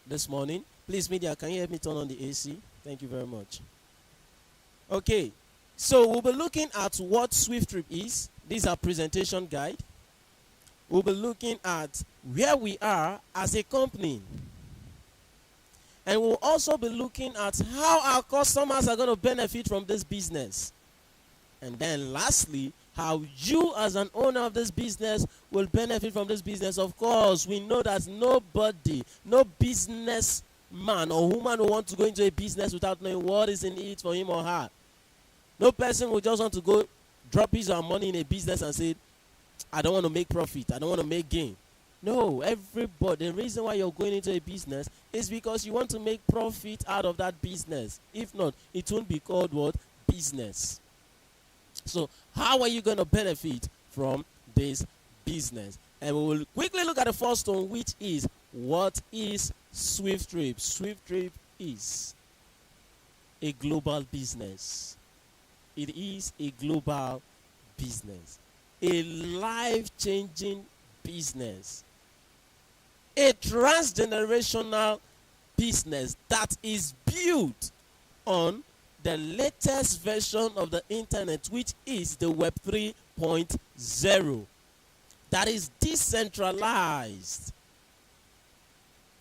this morning. Please, media, can you help me turn on the AC? Thank you very much. Okay, so we'll be looking at what SWIFTtrip is. This is our presentation guide. We'll be looking at where we are as a company. And we'll also be looking at how our customers are going to benefit from this business. And then lastly, how you as an owner of this business will benefit from this business. Of course, we know that nobody, no businessman or woman will want to go into a business without knowing what is in it for him or her. No person will just want to go drop his or her money in a business and say, I don't want to make profit, I don't want to make gain. No, everybody, the reason why you're going into a business is because you want to make profit out of that business. If not, it won't be called what? Business. So how are you going to benefit from this business? And we will quickly look at the first one, which is, what is SWIFTtrip? SWIFTtrip is a global business. It is a global business. A life-changing business. A transgenerational business that is built on the latest version of the internet, which is the Web 3.0. That is decentralized.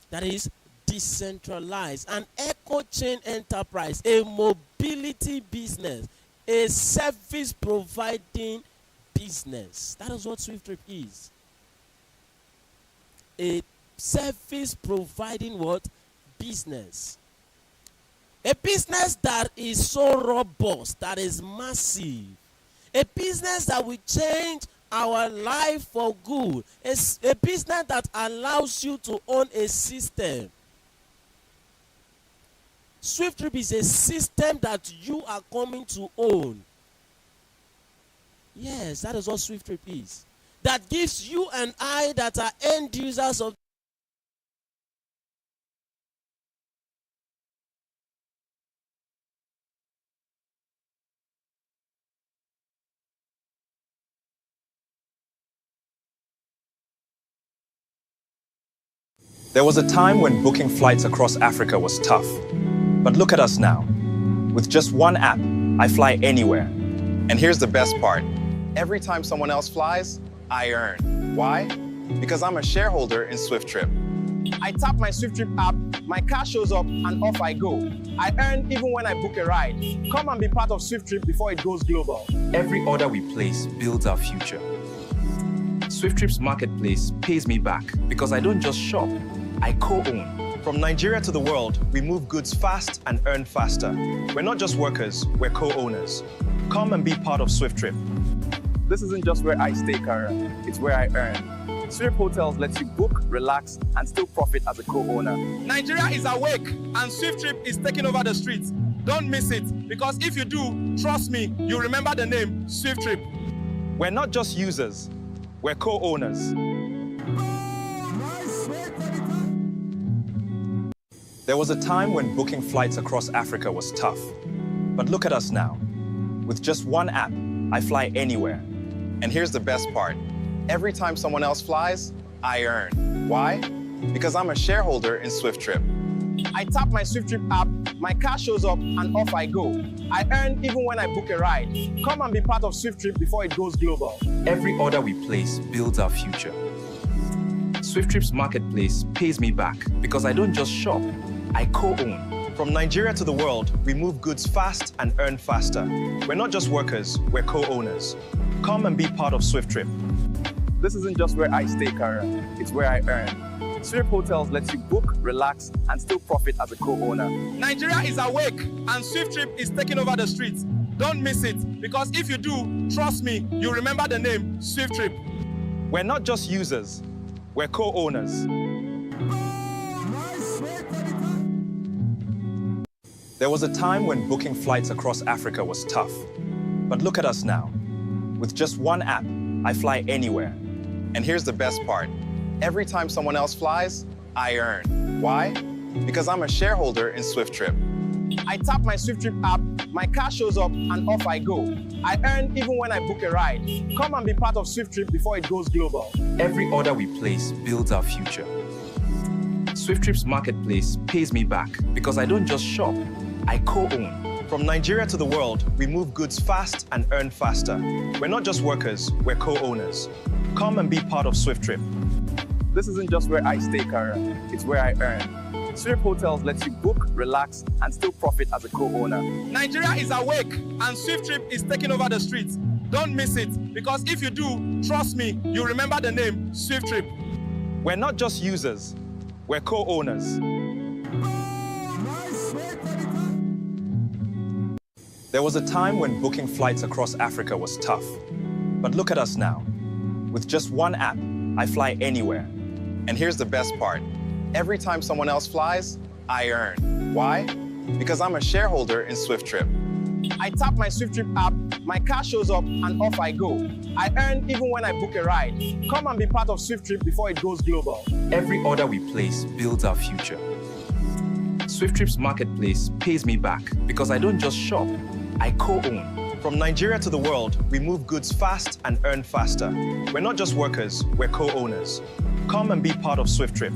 That is decentralized. An eco chain enterprise, a mobility business, a service providing business. That is what SWIFTtrip is. A service providing what? Business. A business that is so robust, that is massive. A business that will change our life for good. It's a business that allows you to own a system. SWIFTtrip is a system that you are coming to own. Yes, that is what SWIFTtrip is. That gives you and I that are end users of There was a time when booking flights across Africa was tough. But look at us now. With just one app, I fly anywhere. And here's the best part. Every time someone else flies, I earn. Why? Because I'm a shareholder in SWIFTtrip. I tap my SWIFTtrip app, my car shows up, and off I go. I earn even when I book a ride. Come and be part of SWIFTtrip before it goes global. Every order we place builds our future. SWIFTtrip's marketplace pays me back because I don't just shop, I co-own. From Nigeria to the world, we move goods fast and earn faster. We're not just workers, we're co-owners. Come and be part of SWIFTtrip. This isn't just where I stay, Kara. It's where I earn. Strip Hotels lets you book, relax, and still profit as a co-owner. Nigeria is awake, and SWIFTtrip is taking over the streets. Don't miss it, because if you do, trust me, you remember the name SWIFTtrip. We're not just users, we're co-owners. There was a time when booking flights across Africa was tough. But look at us now. With just one app, I fly anywhere. And here's the best part. Every time someone else flies, I earn. Why? Because I'm a shareholder in SWIFTtrip. I tap my SWIFTtrip app, my car shows up, and off I go. I earn even when I book a ride. Come and be part of SWIFTtrip before it goes global. Every order we place builds our future. SWIFTtrip's marketplace pays me back because I don't just shop, I co-own. From Nigeria to the world, we move goods fast and earn faster. We're not just workers, we're co-owners. Come and be part of SWIFTtrip. This isn't just where I stay, Kara. It's where I earn. Strip Hotels lets you book, relax, and still profit as a co-owner. Nigeria is awake, and SWIFTtrip is taking over the streets. Don't miss it, because if you do, trust me, you remember the name SWIFTtrip. We're not just users, we're co-owners. There was a time when booking flights across Africa was tough. But look at us now. With just one app, I fly anywhere. And here's the best part. Every time someone else flies, I earn. Why? Because I'm a shareholder in SWIFTtrip. I tap my SWIFTtrip app, my car shows up, and off I go. I earn even when I book a ride. Come and be part of SWIFTtrip before it goes global. Every order we place builds our future. SWIFTtrip's marketplace pays me back because I don't just shop, I co-own. From Nigeria to the world, we move goods fast and earn faster. We're not just workers, we're co-owners. Come and be part of SWIFTtrip. This isn't just where I stay, Kara. It's where I earn. Swift Hotels lets you book, relax, and still profit as a co-owner. Nigeria is awake and SWIFTtrip is taking over the streets. Don't miss it, because if you do, trust me, you remember the name SWIFTtrip. We're not just users, we're co-owners. There was a time when booking flights across Africa was tough. But look at us now. With just one app, I fly anywhere. And here's the best part. Every time someone else flies, I earn. Why? Because I'm a shareholder in SWIFTtrip. I tap my SWIFTtrip app, my car shows up, and off I go. I earn even when I book a ride. Come and be part of SWIFTtrip before it goes global. Every order we place builds our future. SWIFTtrip's marketplace pays me back because I don't just shop, I co-own. From Nigeria to the world, we move goods fast and earn faster. We're not just workers, we're co-owners. Come and be part of SWIFTtrip.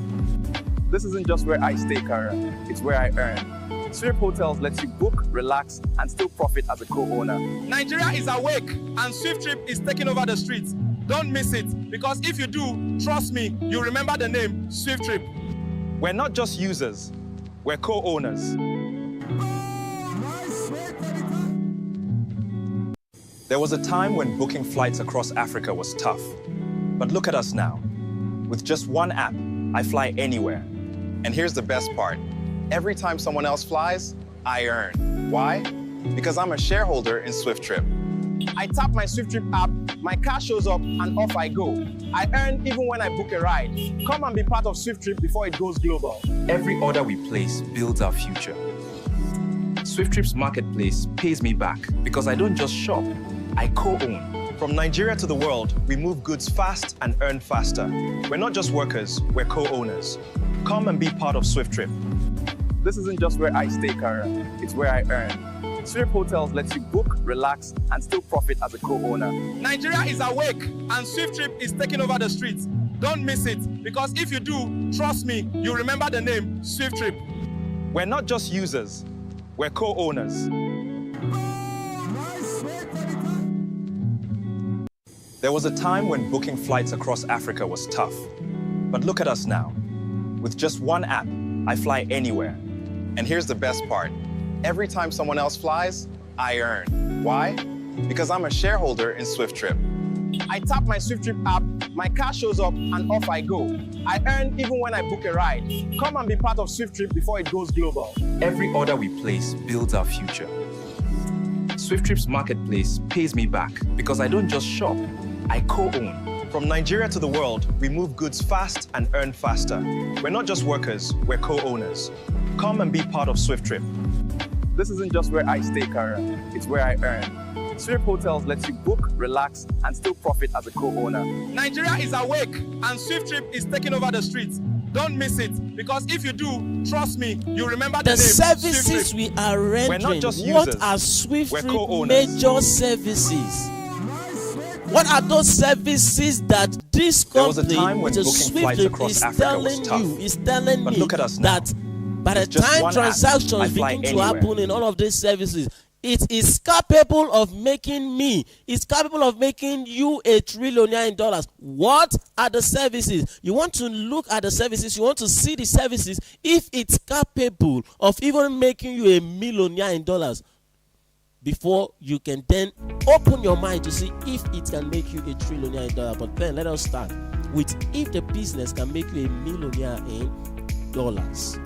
This isn't just where I stay, Kara. It's where I earn. Swift Hotels lets you book, relax, and still profit as a co-owner. Nigeria is awake and SWIFTtrip is taking over the streets. Don't miss it, because if you do, trust me, you remember the name SWIFTtrip. We're not just users, we're co-owners. There was a time when booking flights across Africa was tough. But look at us now. With just one app, I fly anywhere. And here's the best part. Every time someone else flies, I earn. Why? Because I'm a shareholder in SWIFTtrip. I tap my SWIFTtrip app, my car shows up, and off I go. I earn even when I book a ride. Come and be part of SWIFTtrip before it goes global. Every order we place builds our future. SWIFTtrip's marketplace pays me back because I don't just shop, I co-own. From Nigeria to the world, we move goods fast and earn faster. We're not just workers, we're co-owners. Come and be part of SWIFTtrip. This isn't just where I stay, Kara. It's where I earn. Swift Hotels lets you book, relax, and still profit as a co-owner. Nigeria is awake and SWIFTtrip is taking over the streets. Don't miss it, because if you do, trust me, you remember the name SWIFTtrip. We're not just users, we're co-owners. There was a time when booking flights across Africa was tough. But look at us now. With just one app, I fly anywhere. And here's the best part. Every time someone else flies, I earn. Why? Because I'm a shareholder in SWIFTtrip. I tap my SWIFTtrip app, my car shows up, and off I go. I earn even when I book a ride. Come and be part of SWIFTtrip before it goes global. Every order we place builds our future. SWIFTtrip's marketplace pays me back because I don't just shop, I co-own. From Nigeria to the world, we move goods fast and earn faster. We're not just workers, we're co-owners. Come and be part of SWIFTtrip. This isn't just where I stay, Kara. It's where I earn. Swift Hotels lets you book, relax, and still profit as a co-owner. Nigeria is awake and SWIFTtrip is taking over the streets. Don't miss it, because if you do, trust me, you remember the name services SWIFTtrip. we are rendering. We're not just What users, are we're SWIFTtrip co-owners. major services? What are those services that this There was a company, time when the booking flights SWIFTtrip, across is Africa was telling tough. you, is telling But me look at us now. that by the With just time one app, I transactions fly begin to anywhere. happen in all of these services, it is capable of making me, it's capable of making you a trillionaire in dollars. What are the services? You want to look at the services, you want to see the services, if it's capable of even making you a millionaire in dollars, before you can then open your mind to see if it can make you a trillionaire in dollars. But then let us start with if the business can make you a millionaire in dollars.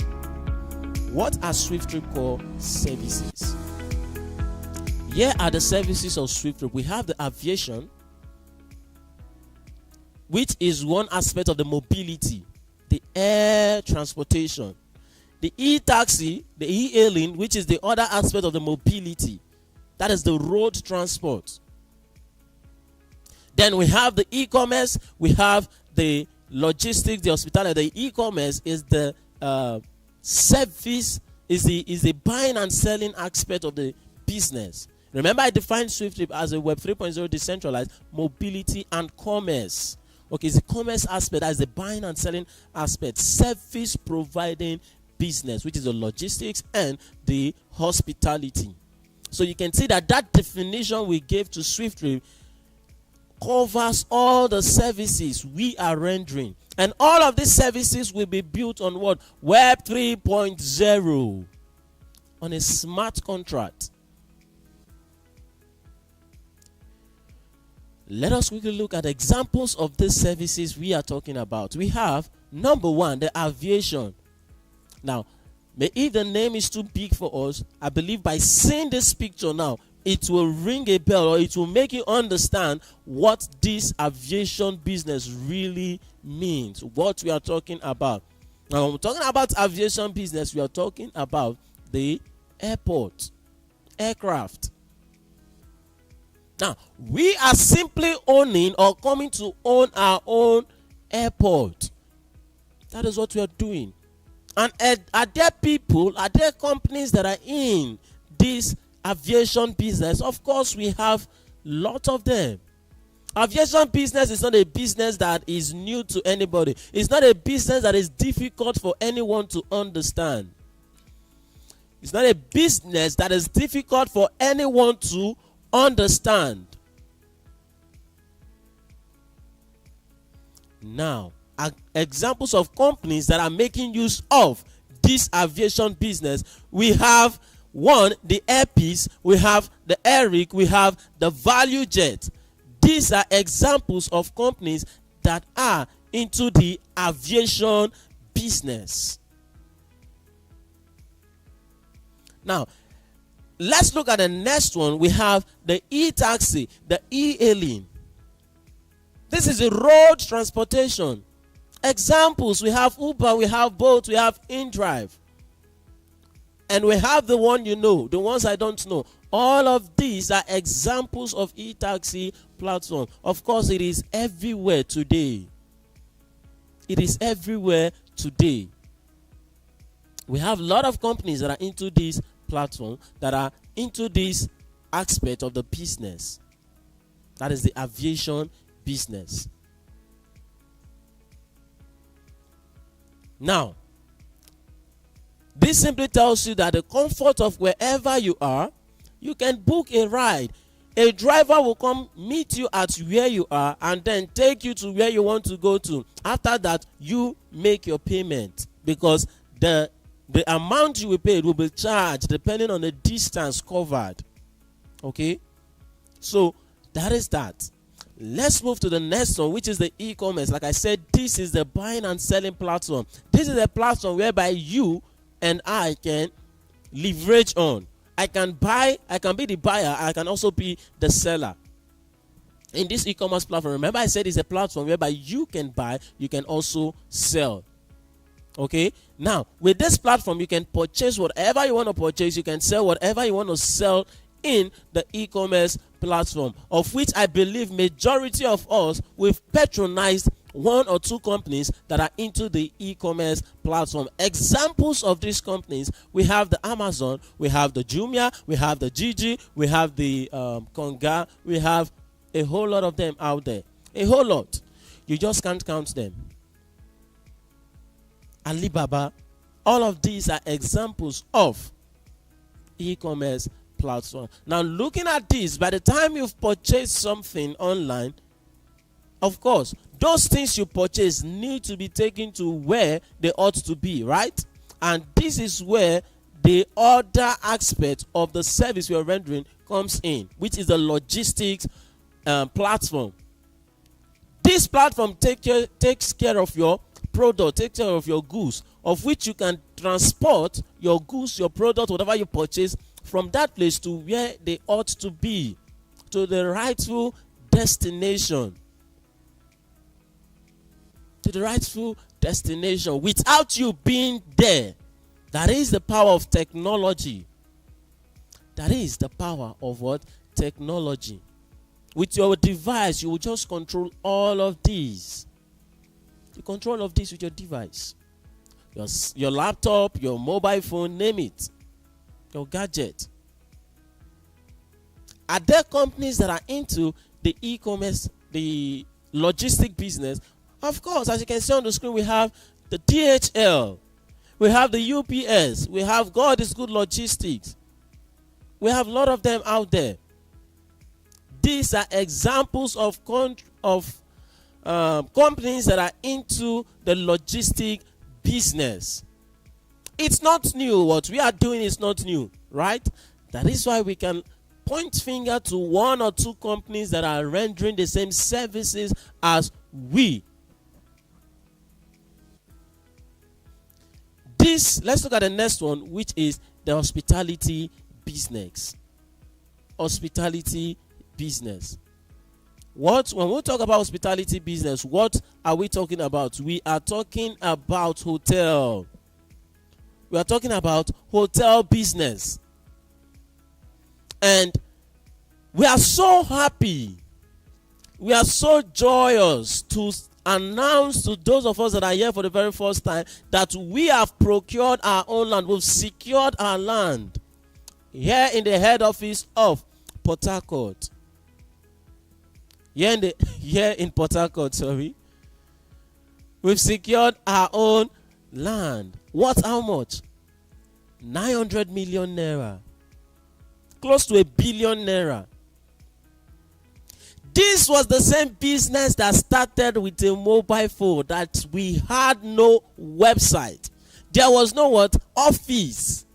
What are SWIFTtrip core services? Here are the services of SWIFTtrip. We have the aviation, which is one aspect of the mobility, the air transportation. The e-taxi, the e-hailing, which is the other aspect of the mobility. That is the road transport. Then we have the e-commerce, we have the logistics, the hospitality. The e-commerce is the service, is the buying and selling aspect of the business. Remember, I defined SWIFTtrip as a Web 3.0 decentralized mobility and commerce. Okay, it's the commerce aspect, that's the buying and selling aspect. Service providing business, which is the logistics and the hospitality. So you can see that definition we gave to SWIFTtrip covers all the services we are rendering. And all of these services will be built on what? Web 3.0, on a smart contract. Let us quickly look at examples of these services we are talking about. We have, number one, the aviation. Now, if the name is too big for us, I believe by seeing this picture now, it will ring a bell, or it will make you understand what this aviation business really means, what we are talking about. Now, when we're talking about aviation business, we are talking about the airport, aircraft. Now, we are simply owning or coming to own our own airport. That is what we are doing. And are there people, are there companies that are in this aviation business? Of course, we have lots of them. Aviation business is not a business that is new to anybody. It's not a business that is difficult for anyone to understand. It's not a business that is difficult for anyone to understand. Now, examples of companies that are making use of this aviation business, we have one, the Air Peace, we have the Airic, we have the Value Jet. These are examples of companies that are into the aviation business. Now, let's look at the next one. We have the e-taxi, the e-hailing. This is a road transportation. Examples, we have Uber, we have Bolt, we have InDrive. And we have the one you know, the ones I don't know. All of these are examples of e-taxi platform. Of course, it is everywhere today. It is everywhere today. We have a lot of companies that are into this platform, that are into this aspect of the business. That is the aviation business. Now, this simply tells you that the comfort of wherever you are, you can book a ride. A driver will come meet you at where you are and then take you to where you want to go to. After that, you make your payment, because the amount you will pay will be charged depending on the distance covered. Okay? So, that is that. Let's move to the next one, which is the e-commerce. Like I said, this is the buying and selling platform. This is a platform whereby you and I can leverage on. I can buy, I can be the buyer, I can also be the seller. In this e-commerce platform, remember I said it's a platform whereby you can buy, you can also sell. Okay? Now, with this platform, you can purchase whatever you want to purchase, you can sell whatever you want to sell in the e-commerce platform, of which I believe majority of us, we've patronized one or two companies that are into the e-commerce platform. Examples of these companies, we have the Amazon, we have the Jumia, we have the Gigi, we have the Konga, we have a whole lot of them out there. A whole lot. You just can't count them. Alibaba. All of these are examples of e-commerce platform. Now, looking at this, by the time you've purchased something online, of course, those things you purchase need to be taken to where they ought to be, right? And this is where the other aspect of the service we are rendering comes in, which is the logistics platform. This platform takes care of your product, takes care of your goods, of which you can transport your goods, your product, whatever you purchase, from that place to where they ought to be, to the rightful destination. To the rightful destination without you being there. That is the power of technology. That is the power of what? Technology. With your device, you will just control all of these. You control all of this with your device. Your laptop, your mobile phone, name it. Your gadget. Are there companies that are into the e-commerce, the logistic business, of course, as you can see on the screen, we have the DHL, we have the UPS, we have God is Good Logistics. We have a lot of them out there. These are examples of companies that are into the logistic business. It's not new. What we are doing is not new, right? That is why we can point finger to one or two companies that are rendering the same services as we. Let's look at the next one, which is the hospitality business. Hospitality business. When we talk about hospitality business, what are we talking about? We are talking about hotel. We are talking about hotel business. And we are so happy, we are so joyous to announce to those of us that are here for the very first time that we have procured our own land. We've secured our land here in the head office of Port Harcourt. Here in Port Harcourt, sorry. We've secured our own land. What? How much? 900 million naira. Close to 1 billion naira. This was the same business that started with a mobile phone, that we had no website. There was no what? Office.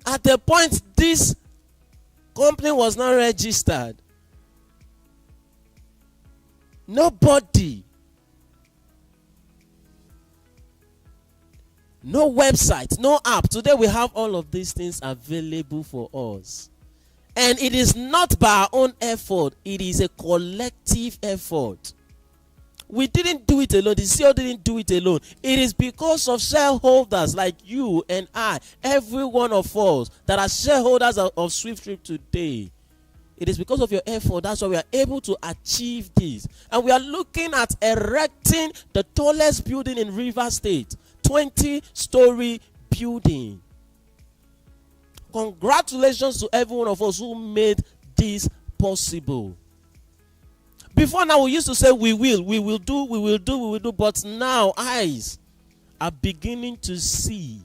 At the point this company was not registered, nobody, no website, no app. Today we have all of these things available for us. And it is not by our own effort, it is a collective effort. We didn't do it alone. The CEO didn't do it alone. It is because of shareholders like you and I, every one of us that are shareholders of SWIFTtrip today. It is because of your effort. That's why we are able to achieve this. And we are looking at erecting the tallest building in Rivers State, 20-story building. Congratulations to every one of us who made this possible. Before now, we used to say we will do, but now eyes are beginning to see.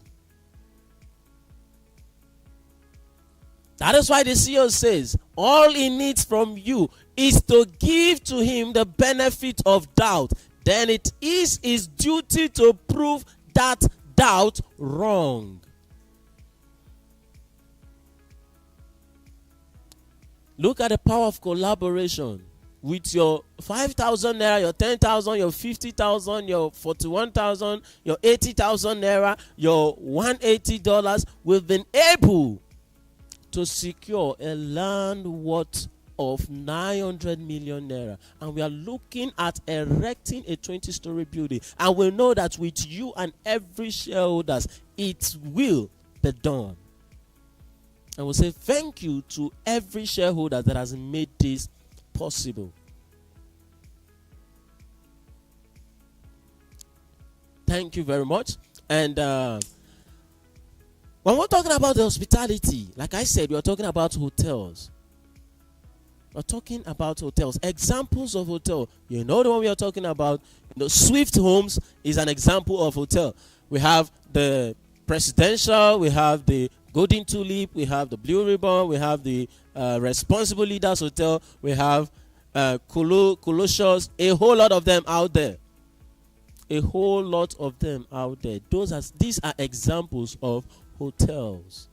That is why the CEO says all he needs from you is to give to him the benefit of doubt. Then it is his duty to prove that doubt wrong. Look at the power of collaboration. With your 5,000 naira, your 10,000, your 50,000, your 41,000, your 80,000 naira, your $180, we've been able to secure a land worth of 900 million naira. And we are looking at erecting a 20-story building. And we know that with you and every shareholder, it will be done. And we'll say thank you to every shareholder that has made this possible. Thank you very much. And when we're talking about the hospitality, like I said, we're talking about hotels. We're talking about hotels. Examples of hotel. You know the one we are talking about. The Swift Homes is an example of hotel. We have the Presidential, we have the Golden Tulip, we have the Blue Ribbon, we have the Responsible Leaders Hotel, we have Colossus, a whole lot of them out there. A whole lot of them out there. These are examples of hotels.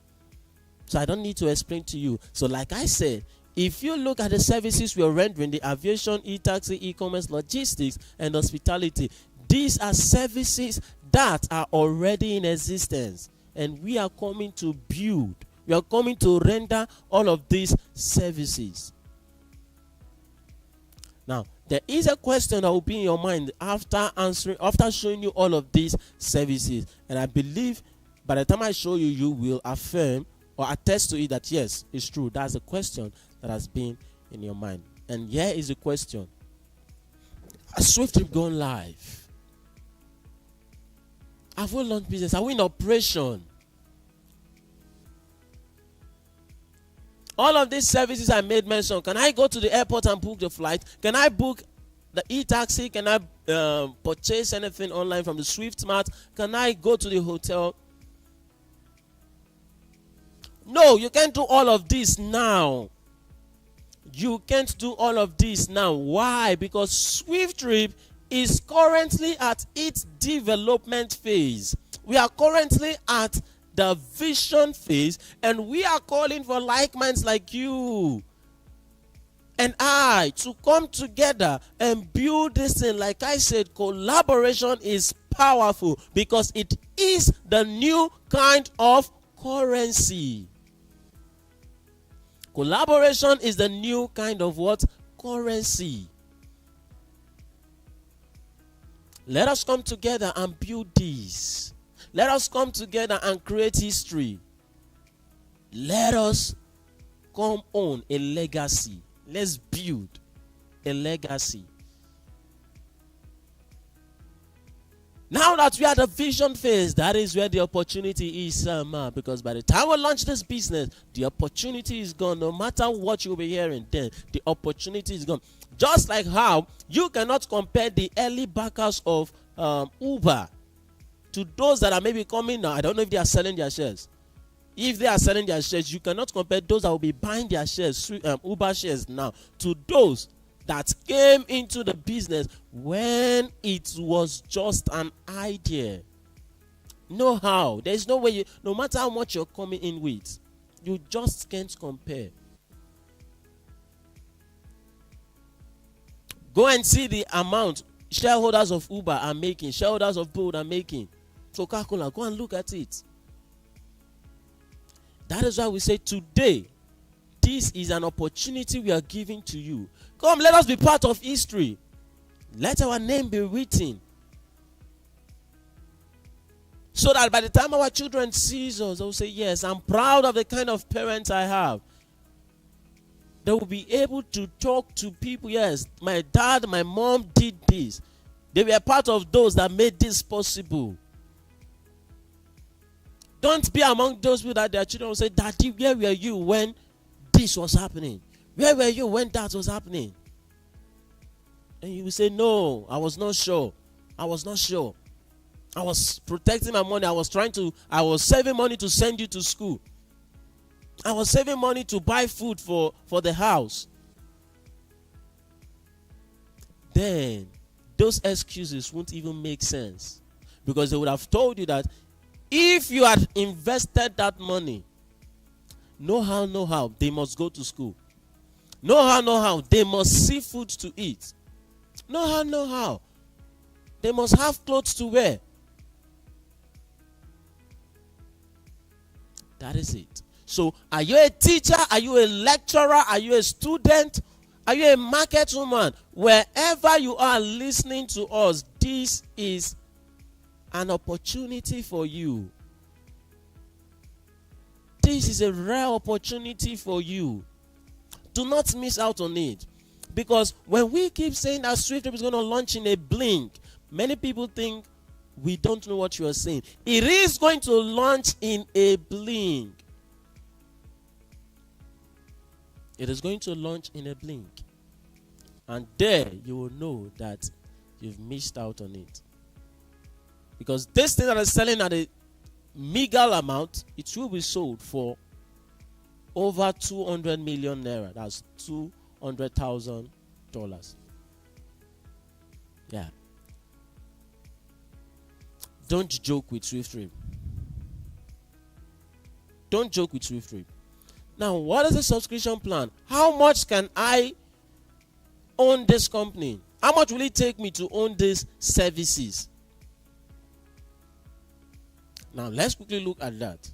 So I don't need to explain to you. So like I said, if you look at the services we are rendering, the aviation, e-taxi, e-commerce, logistics, and hospitality, these are services that are already in existence. And we are coming to build. We are coming to render all of these services. Now, there is a question that will be in your mind after showing you all of these services. And I believe by the time I show you, you will affirm or attest to it that yes, it's true. That's a question that has been in your mind. And here is the question. Has SWIFTtrip gone live? Have we launched business? Are we in operation? All of these services I made mention. Can I go to the airport and book the flight? Can I book the e-taxi? Can I purchase anything online from the SwiftMart? Can I go to the hotel? No, you can't do all of this now. You can't do all of this now. Why? Because SWIFTtrip is currently at its development phase. We are currently at the vision phase, and we are calling for like minds like you and I to come together and build this thing. Like I said, collaboration is powerful because it is the new kind of currency. Collaboration is the new kind of what? Currency. Let us come together and build this. Let us come together and create history. Let us come on a legacy. Let's build a legacy. Now that we are at the vision phase, that is where the opportunity is, because by the time we launch this business, the opportunity is gone. No matter what you'll be hearing then, the opportunity is gone. Just like how you cannot compare the early backers of Uber to those that are maybe coming now. I don't know if they are selling their shares. If they are selling their shares, you cannot compare those that will be buying their shares, Uber shares now, to those that came into the business when it was just an idea. No how. There's no way, no matter how much you're coming in with, you just can't compare. Go and see the amount shareholders of Uber are making, shareholders of Bolt are making. Coca-Cola, go and look at it. That is why we say today, this is an opportunity we are giving to you. Come, let us be part of history. Let our name be written. So that by the time our children see us, they will say, yes, I'm proud of the kind of parents I have. They will be able to talk to people. Yes, my dad, my mom did this. They were part of those that made this possible. Don't be among those people that their children will say, Daddy, where were you when this was happening? Where were you when that was happening? And you will say, no, I was not sure. I was not sure. I was protecting my money. I was saving money to send you to school. I was saving money to buy food for the house. Then those excuses won't even make sense, because they would have told you that if you had invested that money, no how, they must go to school. No how, they must see food to eat. No how, they must have clothes to wear. That is it. So, are you a teacher? Are you a lecturer? Are you a student? Are you a market woman? Wherever you are listening to us, this is an opportunity for you. This is a rare opportunity for you. Do not miss out on it. Because when we keep saying that SWIFTtrip is going to launch in a blink, many people think we don't know what you are saying. It is going to launch in a blink. It is going to launch in a blink. And there you will know that you've missed out on it. Because this thing that is selling at a meager amount, it will be sold for over 200 million naira. That's $200,000. Yeah. Don't joke with SWIFTtrip. Don't joke with SWIFTtrip. Now, what is the subscription plan? How much can I own this company? How much will it take me to own these services? Now, let's quickly look at that.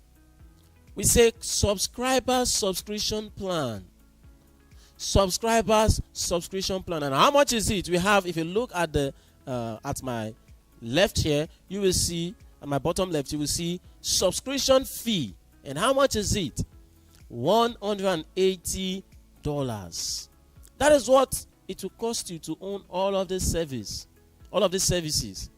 We say subscribers subscription plan. Subscribers subscription plan. And how much is it? We have, if you look at the at my left here, you will see, at my bottom left, you will see subscription fee. And how much is it? $180. That is what it will cost you to own all of this service, all of these services.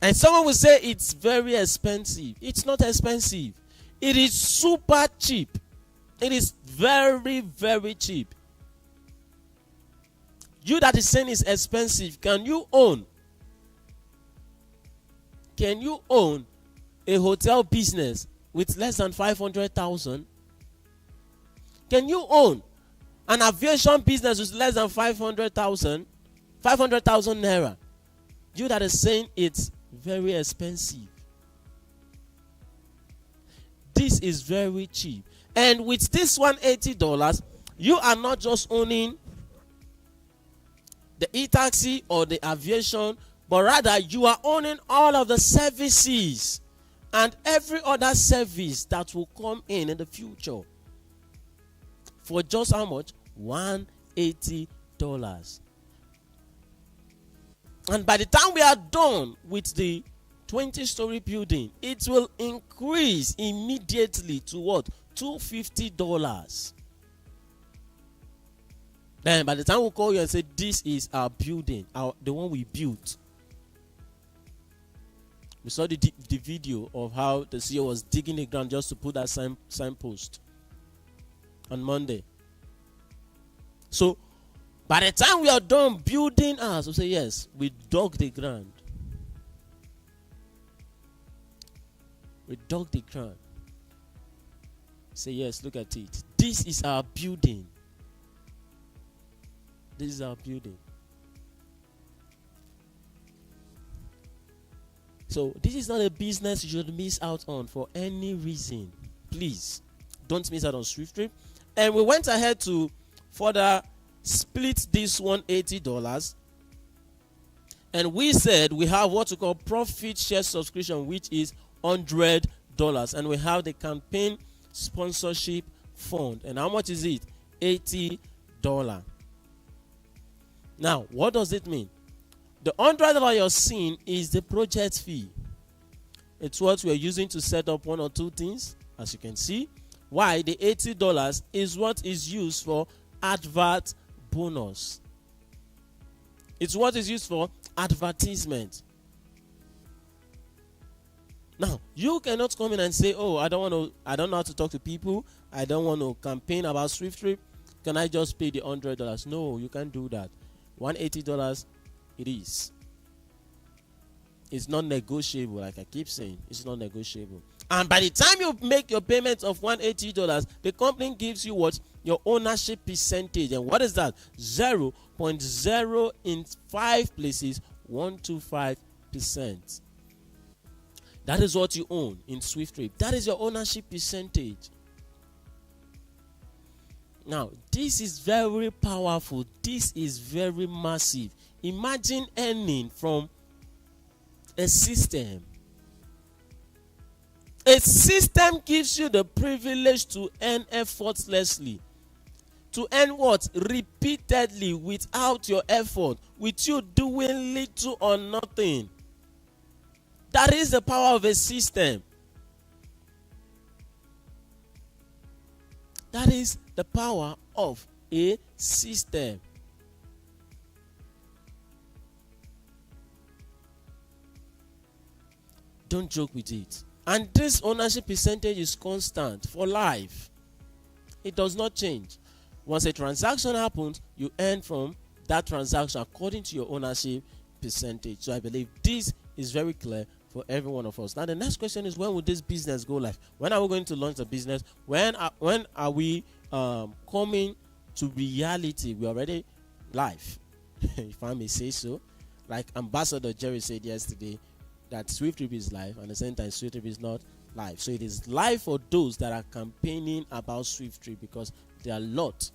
And someone will say it's very expensive. It's not expensive. It is super cheap. It is very, very cheap. You that is saying it's expensive, can you own a hotel business with less than 500,000? Can you own an aviation business with less than 500,000 naira? You that is saying it's very expensive. This is very cheap. And with this $180, you are not just owning the e-taxi or the aviation, but rather you are owning all of the services and every other service that will come in the future. For just how much? $180. And by the time we are done with the 20-story building, it will increase immediately to what? $250. Then by the time we call you and say, this is our building, the one we built. We saw the video of how the CEO was digging the ground just to put that signpost on Monday. So by the time we are done building ours, we say, yes, we dug the ground. We dug the ground. Say, yes, look at it. This is our building. This is our building. So this is not a business you should miss out on for any reason. Please, don't miss out on SWIFTtrip. And we went ahead to further split this $180. And we said we have what we call profit share subscription, which is $100. And we have the campaign sponsorship fund. And how much is it? $80. Now, what does it mean? The $100 you're seeing is the project fee. It's what we're using to set up one or two things, as you can see. Why? The $80 is what is used for advert bonus. It's what is used for advertisement. Now, you cannot come in and say, oh, I don't know how to talk to people. I don't want to campaign about SWIFTtrip. Can I just pay the $100? No, you can't do that. $180 it is. It's not negotiable, like I keep saying. It's not negotiable. And by the time you make your payment of $180, the company gives you what? Your ownership percentage. And what is that? 0.0 in 5 places, 125%. That is what you own in SWIFTtrip. That is your ownership percentage. Now, this is very powerful. This is very massive. Imagine earning from a system. A system gives you the privilege to earn effortlessly. To earn what? Repeatedly, without your effort, with you doing little or nothing. That is the power of a system. That is the power of a system. Don't joke with it. And this ownership percentage is constant for life. It does not change. Once a transaction happens, you earn from that transaction according to your ownership percentage. So I believe this is very clear for every one of us. Now the next question is, when will this business go live? When are we going to launch the business? When are we coming to reality? We're already live, if I may say so. Like Ambassador Jerry said yesterday, that SWIFTtrip is live, and at the same time SWIFTtrip is not live. So it is live for those that are campaigning about SWIFTtrip, because there are a lot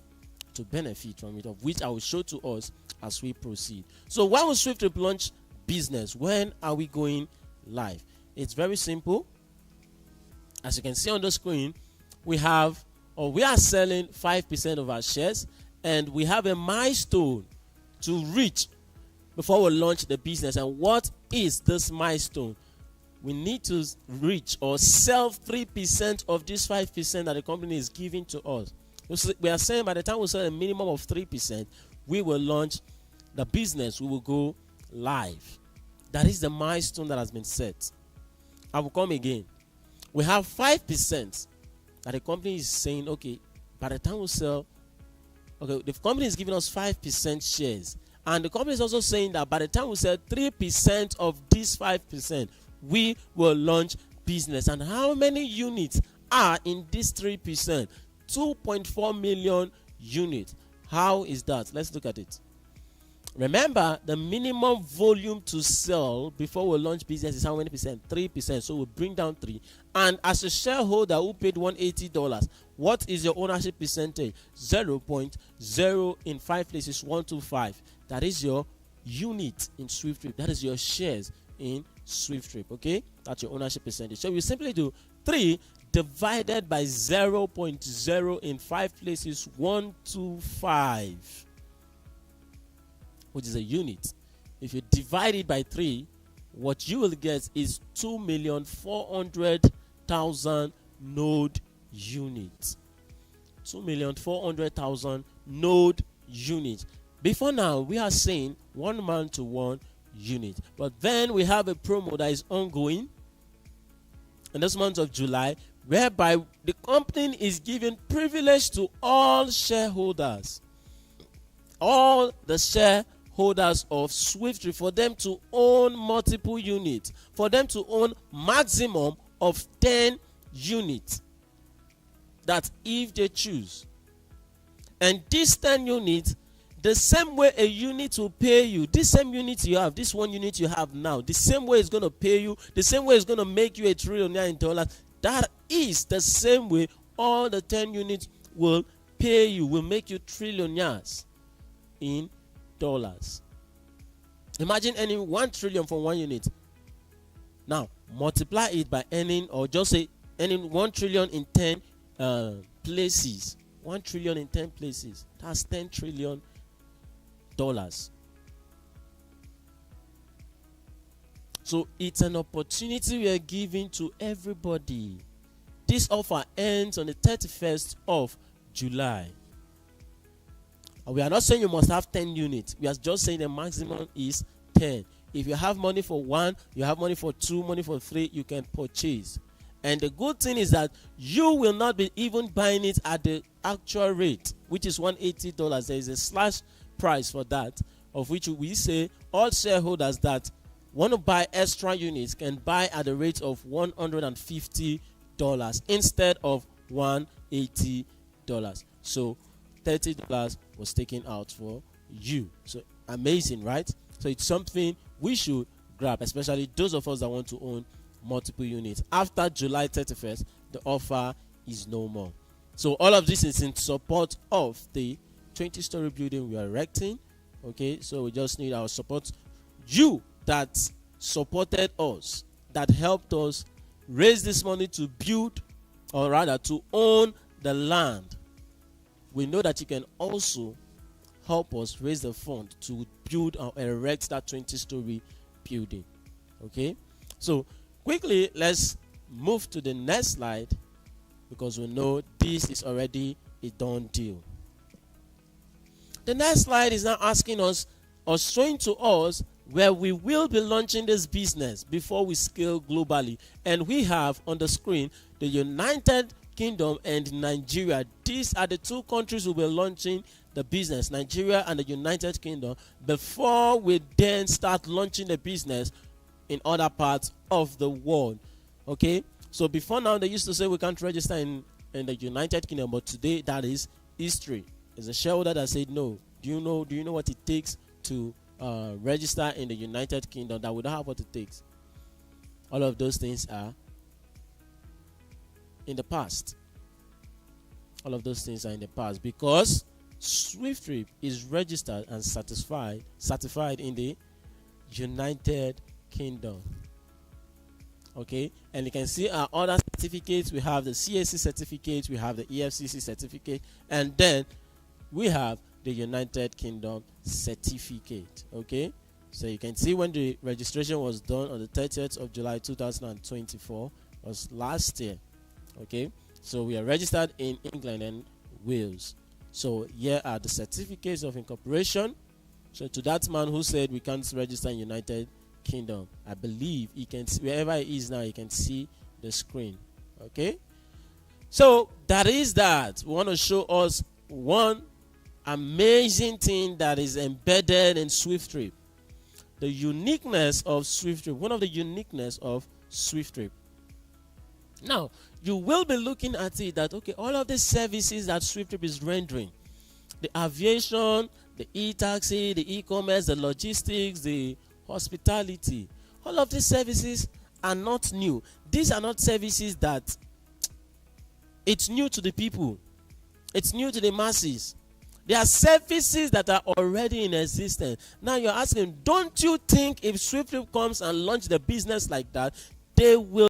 to benefit from it, of which I will show to us as we proceed. So when will SWIFTtrip launch business? When are we going live? It's very simple. As you can see on the screen, we are selling 5% of our shares, and we have a milestone to reach before we launch the business. And what is this milestone? We need to reach or sell 3% of this 5% that the company is giving to us. We are saying by the time we sell a minimum of 3%, we will launch the business. We will go live. That is the milestone that has been set. I will come again. We have 5% that the company is saying, okay, by the time we sell, okay, the company is giving us 5% shares, and the company is also saying that by the time we sell 3% of this 5%, we will launch business. And how many units are in this 3%? 2.4 million units. How is that? Let's look at it. Remember, the minimum volume to sell before we launch business is how many percent? 3%. So we'll bring down 3. And as a shareholder who paid $180, what is your ownership percentage? 0.0 in 5 places, 125. That is your unit in SWIFTtrip. That is your shares in SWIFTtrip. Okay, that's your ownership percentage. So we simply do 3 divided by 0.0 in 5 places, 125, which is a unit. If you divide it by 3, what you will get is 2,400,000 node units. 2,400,000 node units. Before now, we are saying 1 man to 1 unit. But then we have a promo that is ongoing in this month of July, whereby the company is giving privilege to all shareholders, all the shareholders of SWIFTtrip, for them to own multiple units, for them to own maximum of 10 units, that if they choose. And these 10 units, the same way a unit will pay you, this same unit you have, this 1 unit you have now, the same way it's going to pay you, the same way it's going to make you a trillionaire in dollars, that is the same way all the 10 units will pay you, will make you trillionaires in dollars. Imagine earning 1 trillion from 1 unit. Now, multiply it by earning, or just say earning 1 trillion in 10 places. 1 trillion in 10 places. That's $10 trillion. So it's an opportunity we are giving to everybody. This offer ends on the 31st of July. And we are not saying you must have 10 units. We are just saying the maximum is 10. If you have money for 1, you have money for 2, money for 3, you can purchase. And the good thing is that you will not be even buying it at the actual rate, which is $180. There is a slash price for that, of which we say all shareholders that want to buy extra units can buy at the rate of $150 instead of $180. So $30 was taken out for you. So amazing, right? So it's something we should grab, especially those of us that want to own multiple units. After July 31st, the offer is no more. So all of this is in support of the 20-story building we are erecting. Okay, so we just need our support. You that supported us, that helped us raise this money to build, or rather to own the land. We know that you can also help us raise the fund to build or erect that 20-story building. Okay, so quickly let's move to the next slide, because we know this is already a done deal. The next slide is now asking us, or showing to us, where we will be launching this business before we scale globally. And we have on the screen the United Kingdom and Nigeria. These are the 2 countries we'll be launching the business, Nigeria and the United Kingdom, before we then start launching the business in other parts of the world. Okay, so before now they used to say we can't register in the United Kingdom, but today that is history. There's a shareholder that said no. Do you know what it takes to register in the United Kingdom? That we don't have what it takes. All of those things are in the past. All of those things are in the past, because SWIFTtrip is registered and certified in the United Kingdom. Okay, and you can see our other certificates. We have the CAC certificate, we have the EFCC certificate, and then we have the United Kingdom certificate. Okay, so you can see when the registration was done on the 30th of July 2024, was last year. Okay, so we are registered in England and Wales. So here are the certificates of incorporation. So to that man who said we can't register in United Kingdom, I believe he can, wherever he is now, he can see the screen. Okay, So that is that. We want to show us one amazing thing that is embedded in SWIFTtrip. The uniqueness of SWIFTtrip. One of the uniqueness of SWIFTtrip. Now, you will be looking at it that, okay, all of the services that SWIFTtrip is rendering, the aviation, the e-taxi, the e-commerce, the logistics, the hospitality, all of these services are not new. These are not services that it's new to the people. It's new to the masses. There are services that are already in existence. Now you're asking, don't you think if SWIFTtrip comes and launch the business like that, they will